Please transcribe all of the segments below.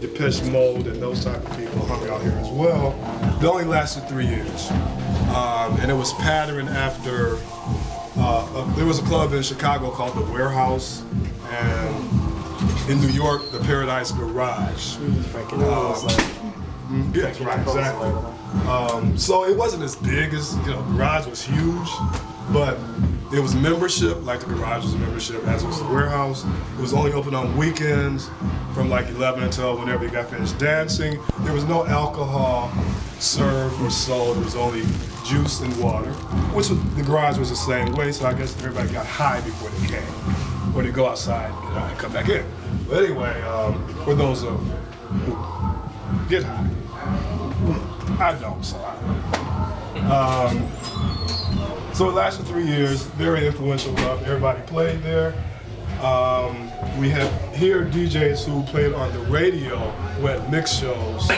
Depeche Mode and those type of people hung out here as well. They only lasted 3 years. And it was patterned after, there was a club in Chicago called The Warehouse, and in New York, the Paradise Garage. Yes, right, exactly. So it wasn't as big as, Garage was huge, but it was membership, like the Garage was membership, as was the Warehouse. It was only open on weekends from like 11 until whenever you got finished dancing. There was no alcohol served or sold. It was only juice and water, which the Garage was the same way, so I guess everybody got high before they came. Or they go outside, get high, and come back in. But anyway, for those who get high, I don't, so so it lasted 3 years, very influential club. Everybody played there. We had here DJs who played on the radio who had mix shows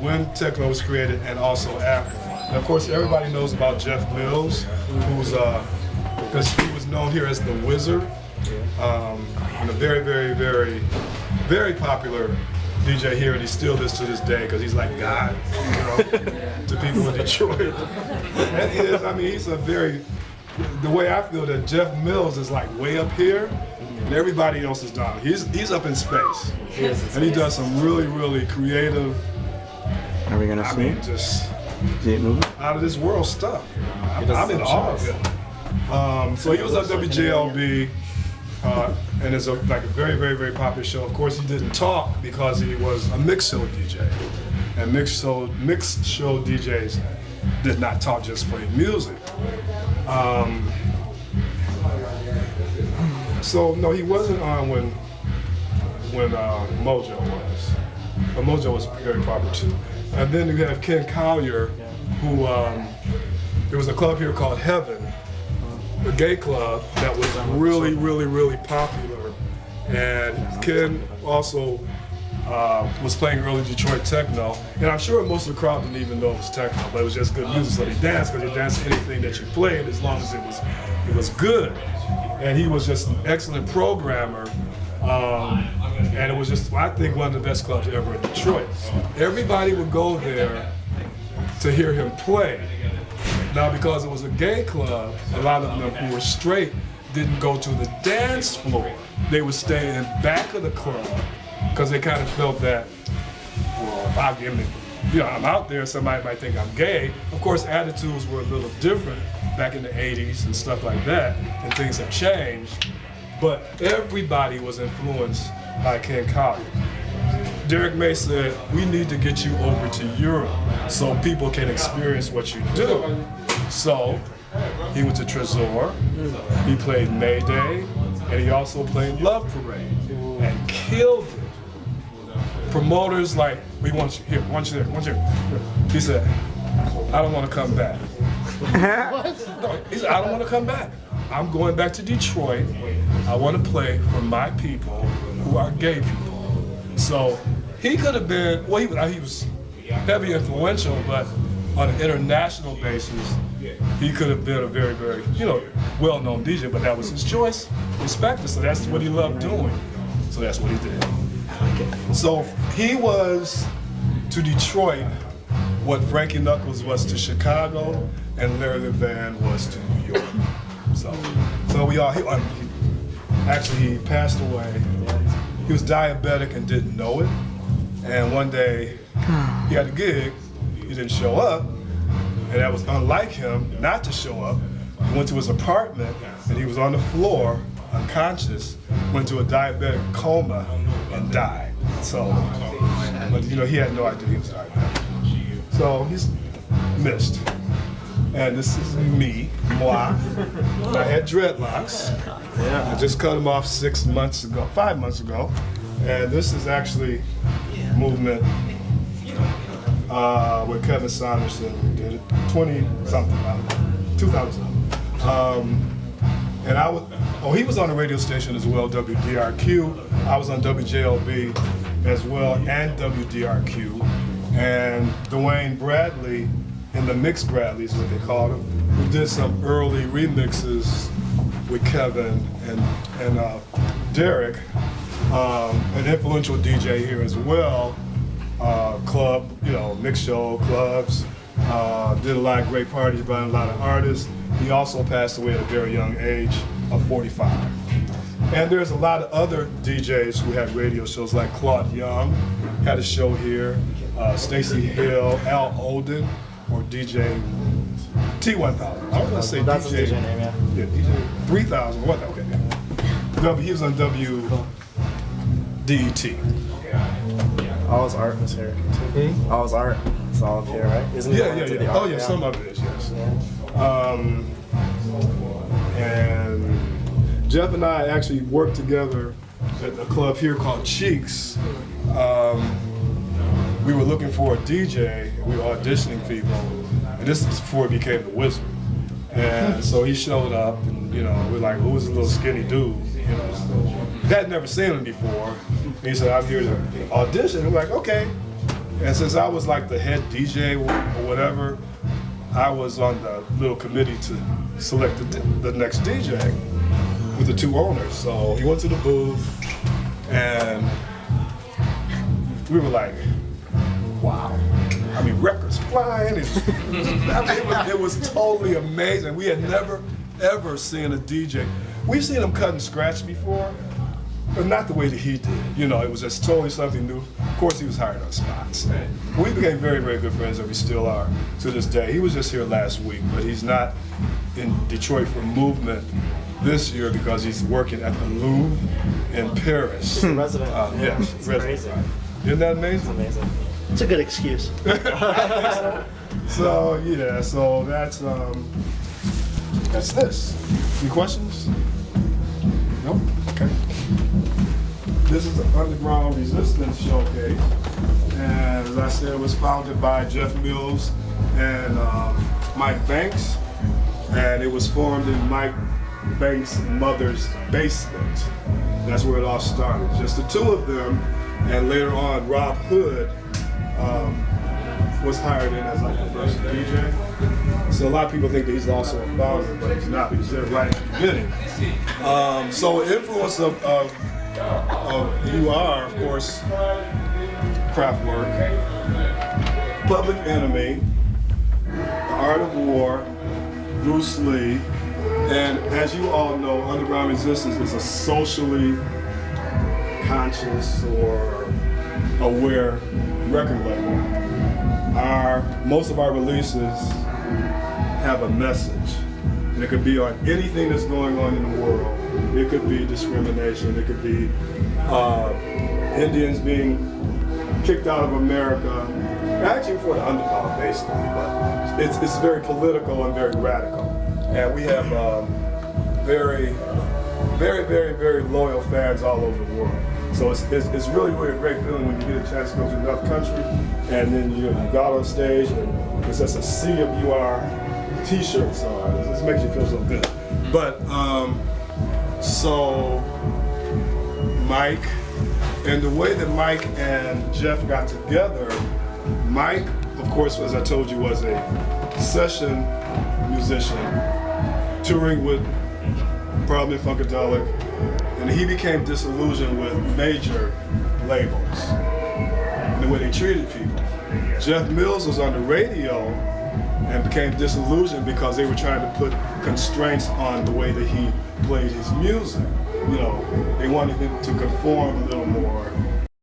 when techno was created and also after. And of course, everybody knows about Jeff Mills, who's because he was known here as the Wizard. Very, very, very, very popular DJ here, and he still is to this day because he's like God, to people in Detroit. And he is, he's a very, the way I feel that Jeff Mills is like way up here, and everybody else is down. He's up in space, and he does some really, really creative. Are we gonna see? Just moving? out of this world stuff. I'm in awe of him. So he was on WJLB. And it's like a very, very, very popular show. Of course, he didn't talk because he was a mix show DJ. And mix show DJs did not talk, just play music. So no, he wasn't on when Mojo was. But Mojo was very popular too. And then you have Ken Collier, who there was a club here called Heaven, a gay club that was really, really, really popular. And Ken also was playing early Detroit techno. And I'm sure most of the crowd didn't even know it was techno, but it was just good music. So they danced, because you danced to anything that you played as long as it was good. And he was just an excellent programmer. And it was just, I think, one of the best clubs ever in Detroit. Everybody would go there to hear him play. Now, because it was a gay club, a lot of them who were straight didn't go to the dance floor. They would stay in back of the club because they kind of felt that, well, if I give me, I'm out there, somebody might think I'm gay. Of course, attitudes were a little different back in the 80s and stuff like that, and things have changed. But everybody was influenced by Ken Collier. Derek May said, we need to get you over to Europe so people can experience what you do. So he went to Trésor, he played Mayday, and he also played Love Parade, and killed it. Promoters like, we want you here, want you there, want you here. He said, I don't want to come back. No, he said, I don't want to come back. I'm going back to Detroit. I want to play for my people who are gay people. So he could have been, well, he was heavy influential, but on an international basis, he could have been a very, very, well-known DJ, but that was his choice. Respected, so that's what he loved doing. So that's what he did. So he was to Detroit what Frankie Knuckles was to Chicago, and Larry Levan was to New York. So we all, he passed away. He was diabetic and didn't know it. And one day, he had a gig, he didn't show up, and that was unlike him not to show up. He went to his apartment, and he was on the floor, unconscious, went to a diabetic coma, and died. So, but he had no idea he was diabetic. So he's missed. And this is moi. I had dreadlocks. I just cut them off 5 months ago. And this is actually movement with Kevin Saunderson. We did it 2000. And he was on a radio station as well, WDRQ. I was on WJLB as well, and WDRQ. And Dwayne Bradley, in the Mix Bradley is what they called him, who did some early remixes with Kevin and Derek. an influential DJ here as well. Club, mix show clubs. Did a lot of great parties, brought in a lot of artists. He also passed away at a very young age of 45. And there's a lot of other DJs who had radio shows, like Claude Young had a show here, Stacey Hill, Al Olden, or DJ T1000. I was gonna say That's DJ. his DJ name, yeah. Yeah, DJ 3000. What? Okay. He was on WDET. All his art was here. All his art is all up here, right? Isn't he all into the Yeah. art? Oh yeah, some of it is, yes. Yeah. And Jeff and I actually worked together at a club here called Cheeks. We were looking for a DJ. We were auditioning people, and this is before he became the Wizard. And so he showed up, and we're like, who was a little skinny dude? Had never seen him before. And he said, I'm here to audition. We're like, okay. And since I was like the head DJ or whatever, I was on the little committee to select the next DJ with the two owners. So he went to the booth, and we were like, wow. I mean, records flying. It was totally amazing. We had never, ever seen a DJ. We've seen him cut and scratch before, but not the way that he did. It was just totally something new. Of course, he was hired on spots. We became very, very good friends, and we still are to this day. He was just here last week, but he's not in Detroit for Movement this year because he's working at the Louvre in Paris. He's a resident. Yes, It's resident. crazy. Isn't that It's amazing? amazing. It's a good excuse. So that's this. Any questions? Nope. Okay. This is the Underground Resistance Showcase, and as I said, it was founded by Jeff Mills and Mike Banks, and it was formed in Mike Banks' mother's basement. That's where it all started. Just the two of them, and later on, Rob Hood was hired in as like the first DJ. So a lot of people think that he's also a founder, but he's not. He was there right at the beginning. So influence of UR, of course, Kraftwerk, Public Enemy, The Art of War, Bruce Lee, and as you all know, Underground Resistance is a socially conscious or aware record label. Most of our releases have a message, and it could be on anything that's going on in the world. It could be discrimination, it could be Indians being kicked out of America, actually for the underdog basically, but it's very political and very radical. And we have very, very, very, very loyal fans all over the world. So it's really, really a great feeling when you get a chance to go to another country, and then you got on stage, and there's just a sea of UR t-shirts on. It just makes you feel so good. But so Mike, and the way that Mike and Jeff got together, Mike, of course, as I told you, was a session musician touring with Parliament Funkadelic, and he became disillusioned with major labels and the way they treated people. Jeff Mills was on the radio and became disillusioned because they were trying to put constraints on the way that he played his music. They wanted him to conform a little more